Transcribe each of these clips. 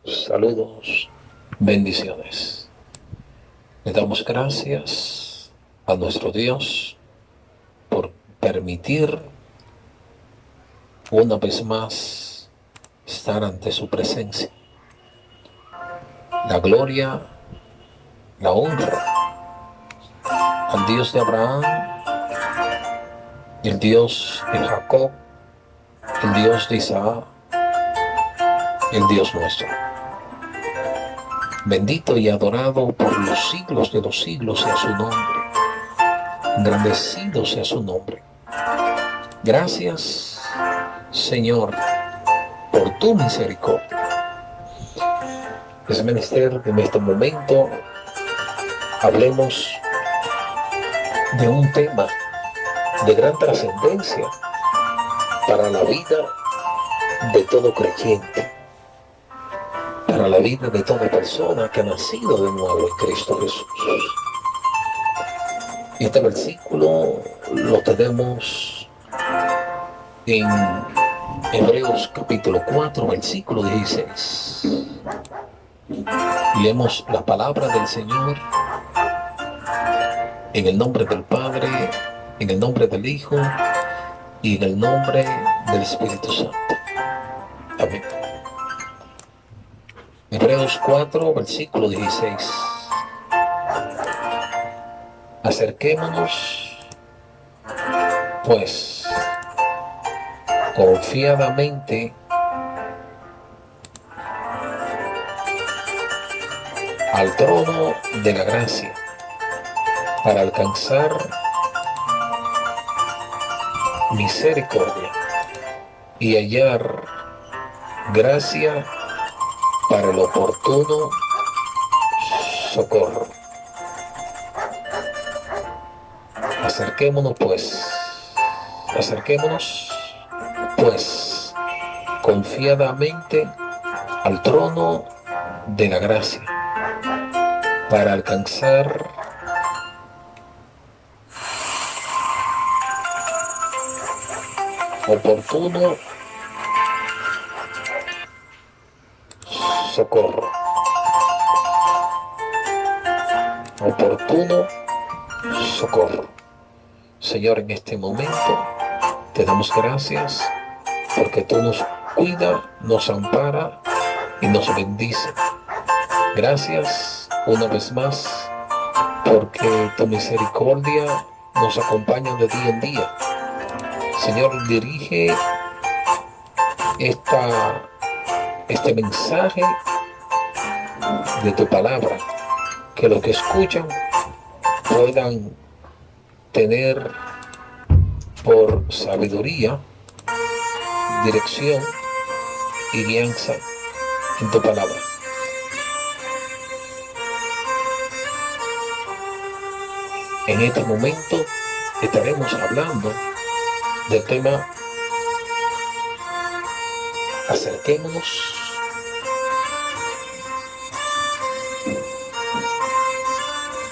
Saludos, bendiciones. Le damos gracias a nuestro Dios por permitir una vez más estar ante su presencia. La gloria, la honra al Dios de Abraham, el Dios de Jacob, el Dios de Isaac, el Dios nuestro. Bendito y adorado por los siglos de los siglos sea su nombre. Engrandecido sea su nombre. Gracias, Señor, por tu misericordia. Es menester que en este momento hablemos de un tema de gran trascendencia para la vida de todo creyente, para la vida de toda persona que ha nacido de nuevo en Cristo Jesús. Este versículo lo tenemos en Hebreos capítulo 4, versículo 16. Leemos la palabra del Señor en el nombre del Padre, en el nombre del Hijo y en el nombre del Espíritu Santo. Amén. Hebreos 4, versículo 16. Acerquémonos, pues, confiadamente al trono de la gracia para alcanzar misericordia y hallar gracia para el oportuno socorro. Acerquémonos pues confiadamente al trono de la gracia para alcanzar oportuno socorro. Oportuno socorro. Señor, en este momento te damos gracias porque tú nos cuidas, nos ampara y nos bendice. Gracias una vez más porque tu misericordia nos acompaña de día en día. Señor, dirige este mensaje de tu palabra, que los que escuchan puedan tener por sabiduría, dirección y guianza en tu palabra. En este momento estaremos hablando del tema acerquémonos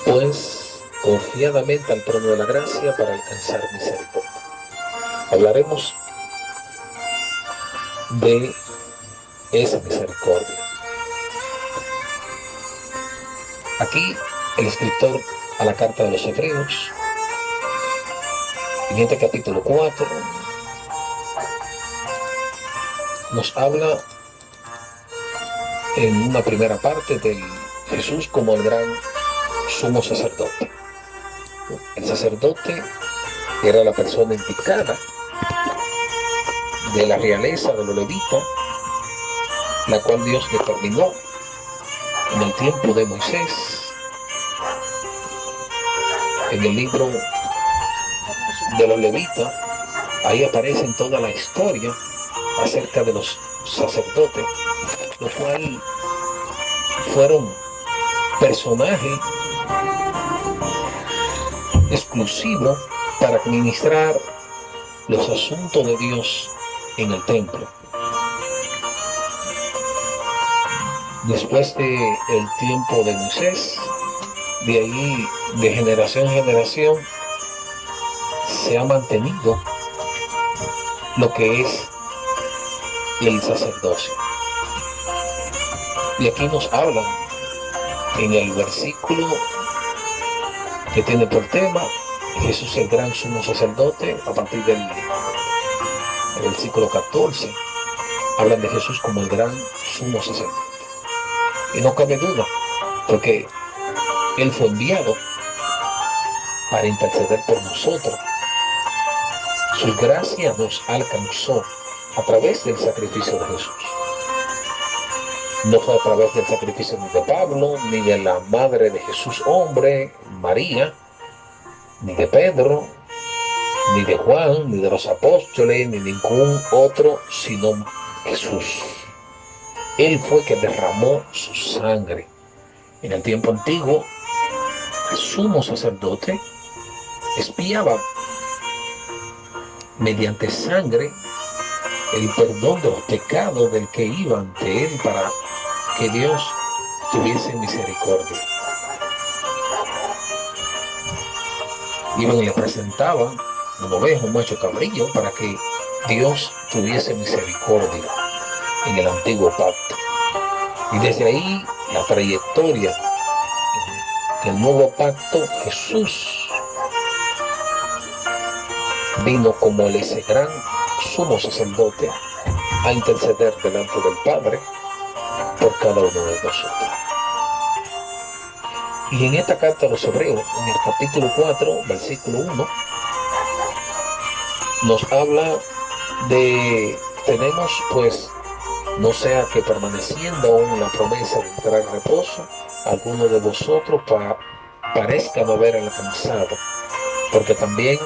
pues confiadamente al trono de la gracia para alcanzar misericordia. Hablaremos de esa misericordia. Aquí el escritor a la carta de los Hebreos, en este capítulo 4, nos habla en una primera parte de Jesús como el gran sumo sacerdote. El sacerdote era la persona indicada de la realeza de los levitas, la cual Dios determinó en el tiempo de Moisés. En el libro de los levitas, ahí aparece toda la historia acerca de los sacerdotes, los cuales fueron personajes exclusivos para administrar los asuntos de Dios en el templo. Después del tiempo de Moisés, de ahí, de generación en generación, se ha mantenido lo que es el sacerdocio. Y aquí nos hablan en el versículo que tiene por tema Jesús el gran sumo sacerdote. A partir del versículo 14 hablan de Jesús como el gran sumo sacerdote. Y no cabe duda, porque Él fue enviado para interceder por nosotros. Su gracia nos alcanzó a través del sacrificio de Jesús. No fue a través del sacrificio ni de Pablo, ni de la madre de Jesús hombre, María, ni de Pedro, ni de Juan, ni de los apóstoles, ni ningún otro, sino Jesús. Él fue que derramó su sangre. En el tiempo antiguo, el sumo sacerdote expiaba mediante sangre el perdón de los pecados del que iba ante él para que Dios tuviese misericordia. Iban y le presentaban una oveja, un macho cabrillo, para que Dios tuviese misericordia en el antiguo pacto. Y desde ahí la trayectoria en el nuevo pacto, Jesús vino como ese gran sumo sacerdote a interceder delante del Padre por cada uno de nosotros. Y en esta carta a los Hebreos, en el capítulo 4, versículo 1, nos habla de, tenemos pues, no sea que permaneciendo aún la promesa de entrar en reposo, alguno de vosotros parezca no haber alcanzado, porque también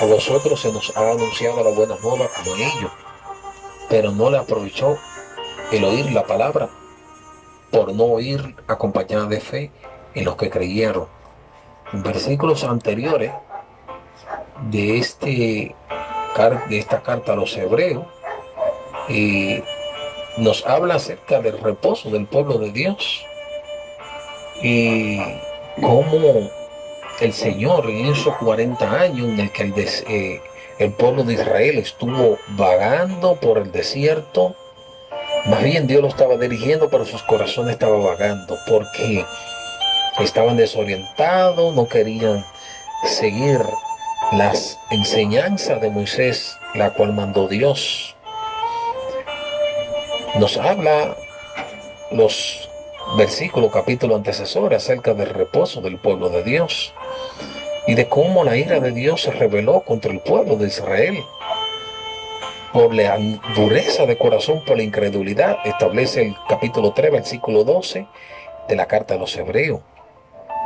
a vosotros se nos ha anunciado la buena nueva como ellos, pero no le aprovechó el oír la palabra, por no oír acompañada de fe en los que creyeron. En versículos anteriores de esta carta a los Hebreos, nos habla acerca del reposo del pueblo de Dios y cómo el Señor en esos 40 años en el que el pueblo de Israel estuvo vagando por el desierto, más bien Dios lo estaba dirigiendo, pero sus corazones estaban vagando porque estaban desorientados, no querían seguir las enseñanzas de Moisés, la cual mandó Dios. Nos habla los versículos, capítulos antecesores acerca del reposo del pueblo de Dios y de cómo la ira de Dios se rebeló contra el pueblo de Israel por la dureza de corazón, por la incredulidad. Establece el capítulo 3, versículo 12 de la carta a los Hebreos.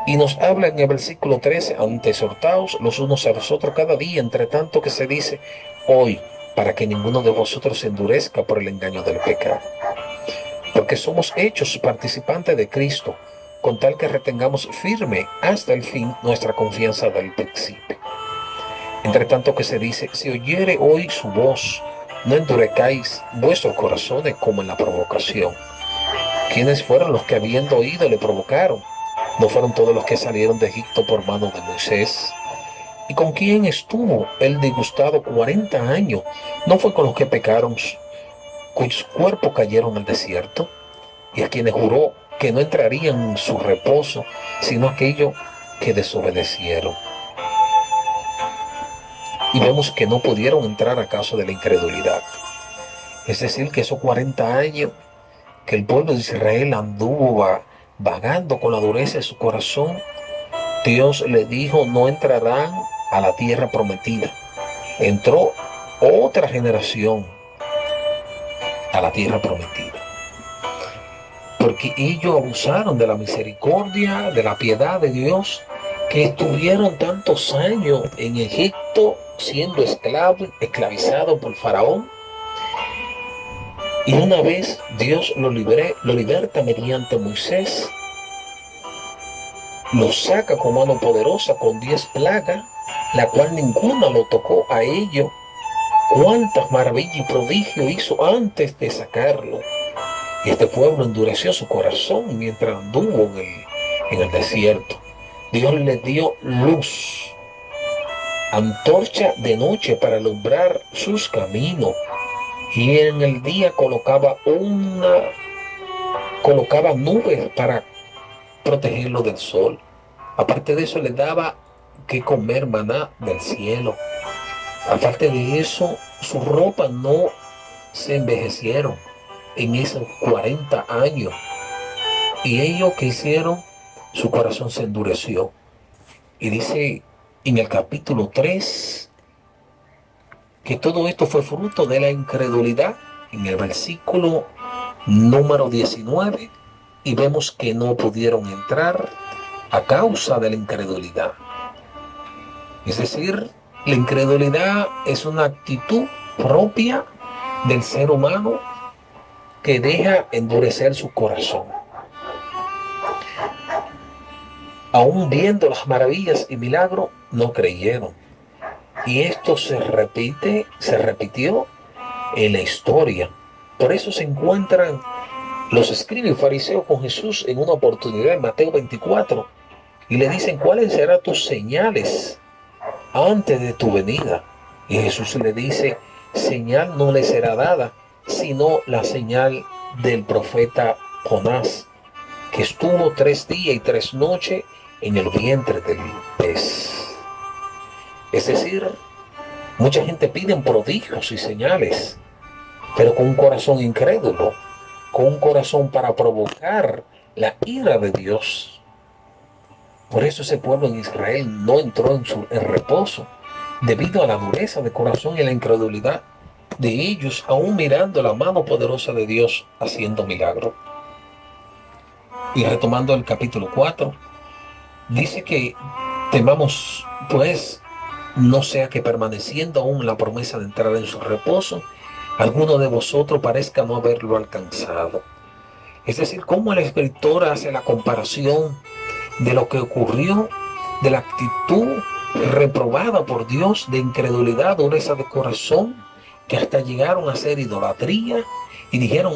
Y nos habla en el versículo 13, ante exhortaos los unos a los otros cada día, entre tanto que se dice hoy, para que ninguno de vosotros se endurezca por el engaño del pecado. Porque somos hechos participantes de Cristo, con tal que retengamos firme hasta el fin nuestra confianza del principio. Entre tanto que se dice, si oyere hoy su voz, no endurezcáis vuestros corazones como en la provocación. ¿Quiénes fueron los que habiendo oído le provocaron? ¿No fueron todos los que salieron de Egipto por mano de Moisés? ¿Y con quién estuvo él disgustado 40 años? ¿No fue con los que pecaron, cuyos cuerpos cayeron al desierto? Y a quienes juró que no entrarían en su reposo, sino aquellos que desobedecieron. Y vemos que no pudieron entrar a causa de la incredulidad. Es decir, que esos 40 años que el pueblo de Israel anduvo vagando con la dureza de su corazón, Dios le dijo, no entrarán a la tierra prometida. Entró otra generación a la tierra prometida, porque ellos abusaron de la misericordia, de la piedad de Dios, que estuvieron tantos años en Egipto siendo esclavizados por Faraón. Y una vez Dios lo liberta mediante Moisés, lo saca con mano poderosa con 10 plagas, la cual ninguna lo tocó a ellos. Cuántas maravillas y prodigios hizo antes de sacarlo. Y este pueblo endureció su corazón mientras anduvo en el desierto. Dios les dio luz, antorcha de noche para alumbrar sus caminos. Y en el día colocaba una colocaba nubes para protegerlo del sol. Aparte de eso, le daba que comer maná del cielo. Aparte de eso, sus ropas no se envejecieron en esos 40 años. Y ellos que hicieron, su corazón se endureció. Y dice en el capítulo 3 que todo esto fue fruto de la incredulidad. En el versículo número 19, y vemos que no pudieron entrar a causa de la incredulidad. Es decir, la incredulidad es una actitud propia del ser humano que deja endurecer su corazón. Aún viendo las maravillas y milagros, no creyeron. Y esto se repitió en la historia. Por eso se encuentran los escribas y fariseos con Jesús en una oportunidad en Mateo 24 y le dicen: ¿cuáles serán tus señales antes de tu venida? Y Jesús le dice: señal no le será dada, sino la señal del profeta Jonás, que estuvo 3 días y 3 noches en el vientre del pez. Es decir, mucha gente pide prodigios y señales, pero con un corazón incrédulo, con un corazón para provocar la ira de Dios. Por eso ese pueblo en Israel no entró en reposo, debido a la dureza de corazón y la incredulidad de ellos, aún mirando la mano poderosa de Dios haciendo milagros. Y retomando el capítulo 4, dice que temamos, pues, no sea que permaneciendo aún la promesa de entrar en su reposo, alguno de vosotros parezca no haberlo alcanzado. Es decir, cómo el escritor hace la comparación de lo que ocurrió, de la actitud reprobada por Dios de incredulidad, dureza de corazón, que hasta llegaron a hacer idolatría y dijeron,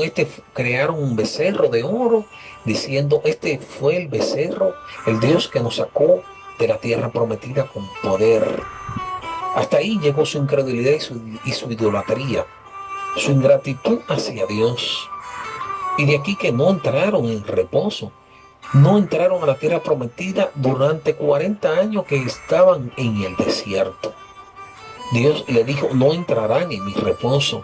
crearon un becerro de oro, diciendo: este fue el becerro, el Dios que nos sacó de la tierra prometida con poder. Hasta ahí llegó su incredulidad y su idolatría, su ingratitud hacia Dios. Y de aquí que no entraron en reposo, no entraron a la tierra prometida durante 40 años que estaban en el desierto. Dios le dijo: no entrarán en mi reposo,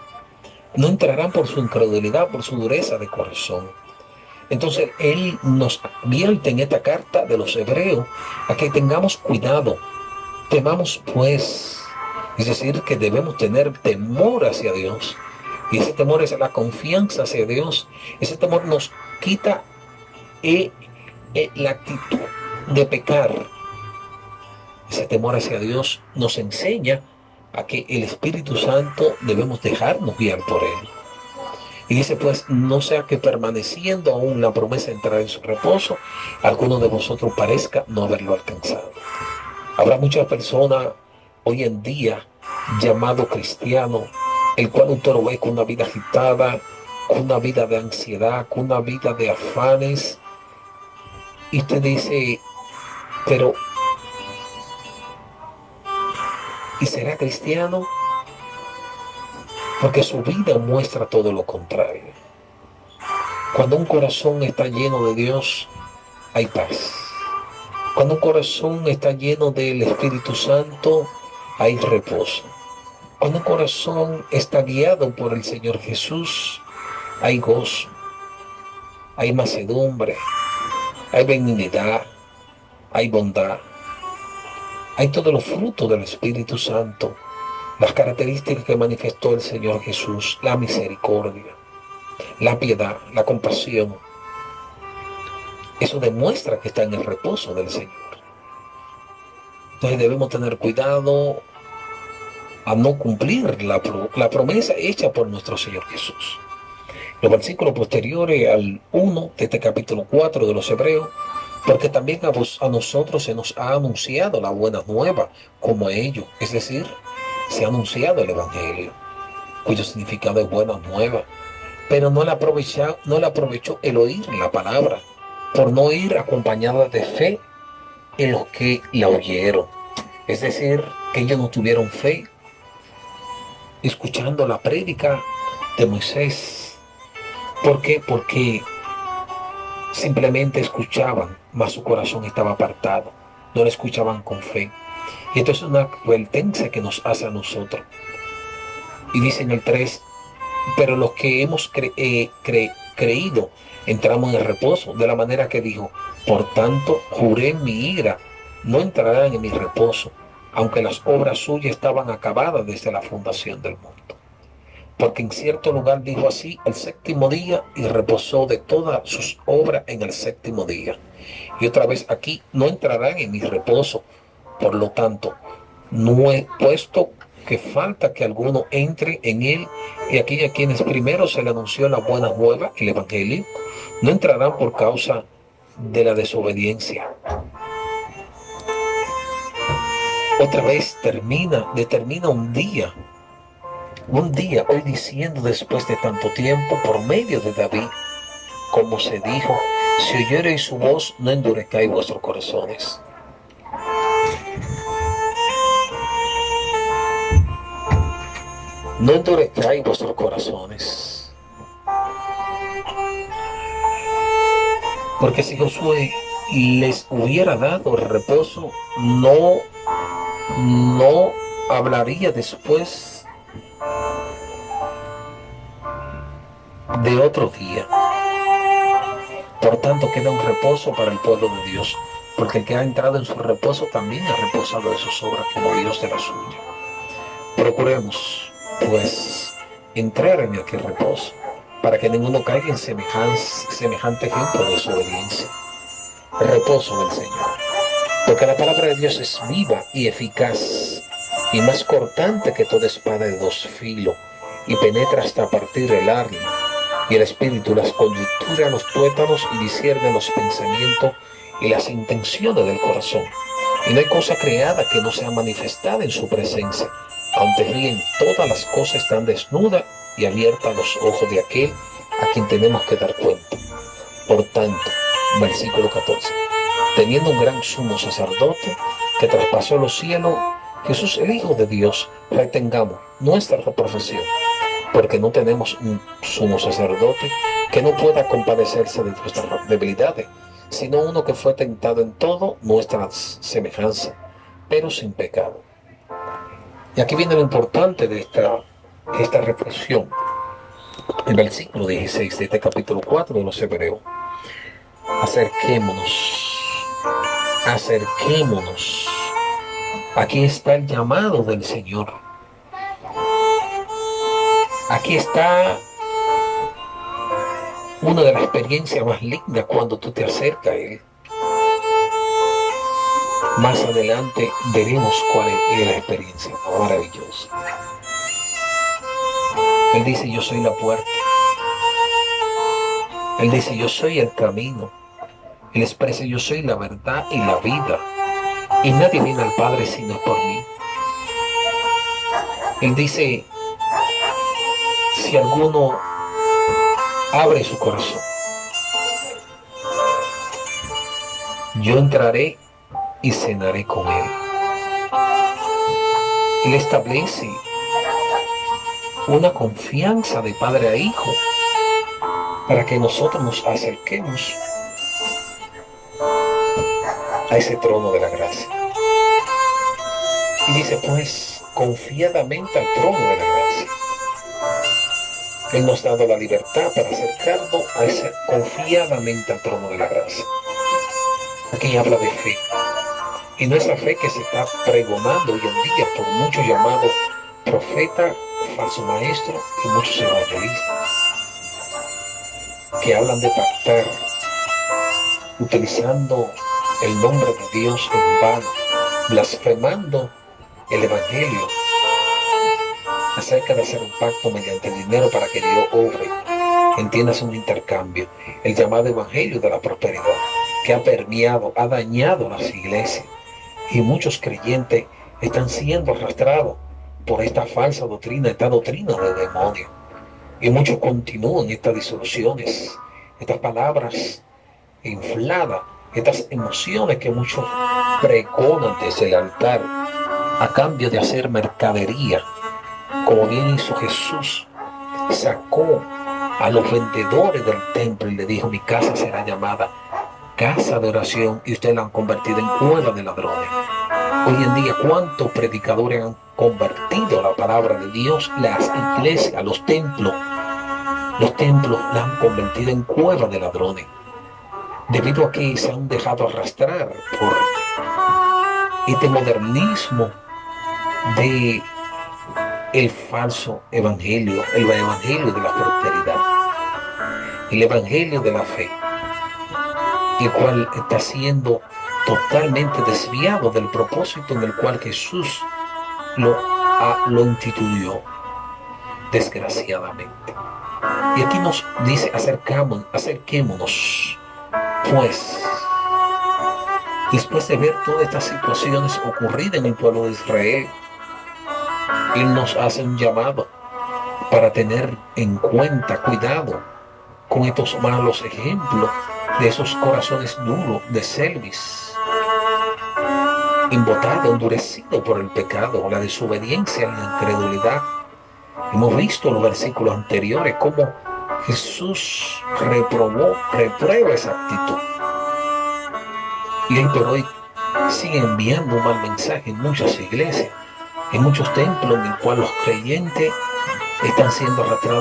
no entrarán por su incredulidad, por su dureza de corazón. Entonces Él nos advierte en esta carta de los hebreos a que tengamos cuidado, temamos pues, es decir, que debemos tener temor hacia Dios. Y ese temor es la confianza hacia Dios. Ese temor nos quita la actitud de pecar. Ese temor hacia Dios nos enseña a que el Espíritu Santo debemos dejarnos guiar por Él. Y dice pues: no sea que permaneciendo aún la promesa de entrar en su reposo, alguno de vosotros parezca no haberlo alcanzado. Habrá muchas personas hoy en día llamado cristiano, el cual usted lo ve con una vida agitada, con una vida de ansiedad, con una vida de afanes. Y usted dice: pero, ¿y será cristiano? Porque su vida muestra todo lo contrario. Cuando un corazón está lleno de Dios, hay paz. Cuando un corazón está lleno del Espíritu Santo, hay reposo. Cuando un corazón está guiado por el Señor Jesús, hay gozo, hay mansedumbre, hay benignidad, hay bondad, hay todos los frutos del Espíritu Santo, las características que manifestó el Señor Jesús: la misericordia, la piedad, la compasión. Eso demuestra que está en el reposo del Señor. Entonces debemos tener cuidado a no cumplir la promesa hecha por nuestro Señor Jesús. Los versículos posteriores al 1 de este capítulo 4 de los Hebreos: porque también a nosotros se nos ha anunciado la buena nueva como a ellos. Es decir, se ha anunciado el Evangelio, cuyo significado es buena nueva, pero no le aprovechó el oír la palabra, por no ir acompañada de fe en los que la oyeron. Es decir, que ellos no tuvieron fe escuchando la prédica de Moisés. ¿Por qué? Porque Simplemente escuchaban, mas su corazón estaba apartado. No le escuchaban con fe. Y esto es una advertencia que nos hace a nosotros. Y dice en el 3, pero los que hemos creído entramos en el reposo, de la manera que dijo, por tanto juré en mi ira, no entrarán en mi reposo, aunque las obras suyas estaban acabadas desde la fundación del mundo. Porque en cierto lugar dijo así el séptimo día y reposó de todas sus obras en el séptimo día. Y otra vez aquí, no entrarán en mi reposo. Por lo tanto, no he puesto que falta que alguno entre en él, y aquí a quienes primero se le anunció la buena nueva, el evangelio, no entrarán por causa de la desobediencia. Otra vez determina un día hoy diciendo después de tanto tiempo por medio de David, como se dijo, si oyereis su voz, no endurezcáis vuestros corazones. No endurezcáis vuestros corazones. Porque si Josué les hubiera dado el reposo, no hablaría después de otro día. Por tanto, queda un reposo para el pueblo de Dios, porque el que ha entrado en su reposo también ha reposado de sus obras como Dios de la suya. Procuremos, pues, entrar en aquel reposo, para que ninguno caiga en semejante ejemplo de desobediencia. El reposo del Señor. Porque la palabra de Dios es viva y eficaz, y más cortante que toda espada de dos filos, y penetra hasta partir el alma y el espíritu, las coyunturas, los tuétanos, y discierne los pensamientos y las intenciones del corazón. Y no hay cosa creada que no sea manifestada en su presencia. Antes bien, todas las cosas están desnudas y abiertas a los ojos de aquel a quien tenemos que dar cuenta. Por tanto, versículo 14, teniendo un gran sumo sacerdote que traspasó los cielos, Jesús el Hijo de Dios, retengamos nuestra profesión, porque no tenemos un sumo sacerdote que no pueda compadecerse de nuestras debilidades, sino uno que fue tentado en todo nuestra semejanza, pero sin pecado. Y aquí viene lo importante de esta reflexión. El versículo 16 de este capítulo 4 de los Hebreos. Acerquémonos. Aquí está el llamado del Señor. Aquí está una de las experiencias más lindas cuando tú te acercas a Él. Más adelante veremos cuál es la experiencia maravillosa. Él dice, yo soy la puerta. Él dice, yo soy el camino. Él expresa, yo soy la verdad y la vida. Y nadie viene al Padre sino por mí. Él dice, si alguno abre su corazón, yo entraré y cenaré con él. Él establece una confianza de padre a hijo para que nosotros nos acerquemos a ese trono de la gracia. Y dice, pues, confiadamente al trono de la gracia. Él nos ha dado la libertad para acercarnos a ese confiadamente al trono de la gracia. Aquí habla de fe. Y no esa fe que se está pregonando hoy en día por muchos llamados profetas, falso maestro y muchos evangelistas que hablan de pactar utilizando el nombre de Dios en vano, blasfemando el evangelio acerca de hacer un pacto mediante dinero para que Dios obre. Entiendas un intercambio, el llamado evangelio de la prosperidad que ha permeado, ha dañado las iglesias, y muchos creyentes están siendo arrastrados por esta falsa doctrina, esta doctrina de demonio, y muchos continúan estas disoluciones, estas palabras infladas, estas emociones que muchos pregonan desde el altar a cambio de hacer mercadería, como bien hizo Jesús. Sacó a los vendedores del templo y le dijo: mi casa será llamada casa de oración y ustedes la han convertido en cueva de ladrones. Hoy en día, ¿cuántos predicadores han convertido la palabra de Dios? Las iglesias, los templos la han convertido en cueva de ladrones, debido a que se han dejado arrastrar por este modernismo de el falso evangelio, el evangelio de la prosperidad, el evangelio de la fe, el cual está siendo totalmente desviado del propósito en el cual Jesús lo instituyó, desgraciadamente. Y aquí nos dice: acerquémonos, pues, después de ver todas estas situaciones ocurridas en el pueblo de Israel, Él nos hace un llamado para tener en cuenta, cuidado con estos malos ejemplos de esos corazones duros de cerviz, embotado, endurecido por el pecado, la desobediencia y la incredulidad. Hemos visto en los versículos anteriores cómo Jesús reprueba esa actitud. Y hoy por hoy sigue enviando un mal mensaje en muchas iglesias, en muchos templos en el cual los creyentes están siendo arrastrados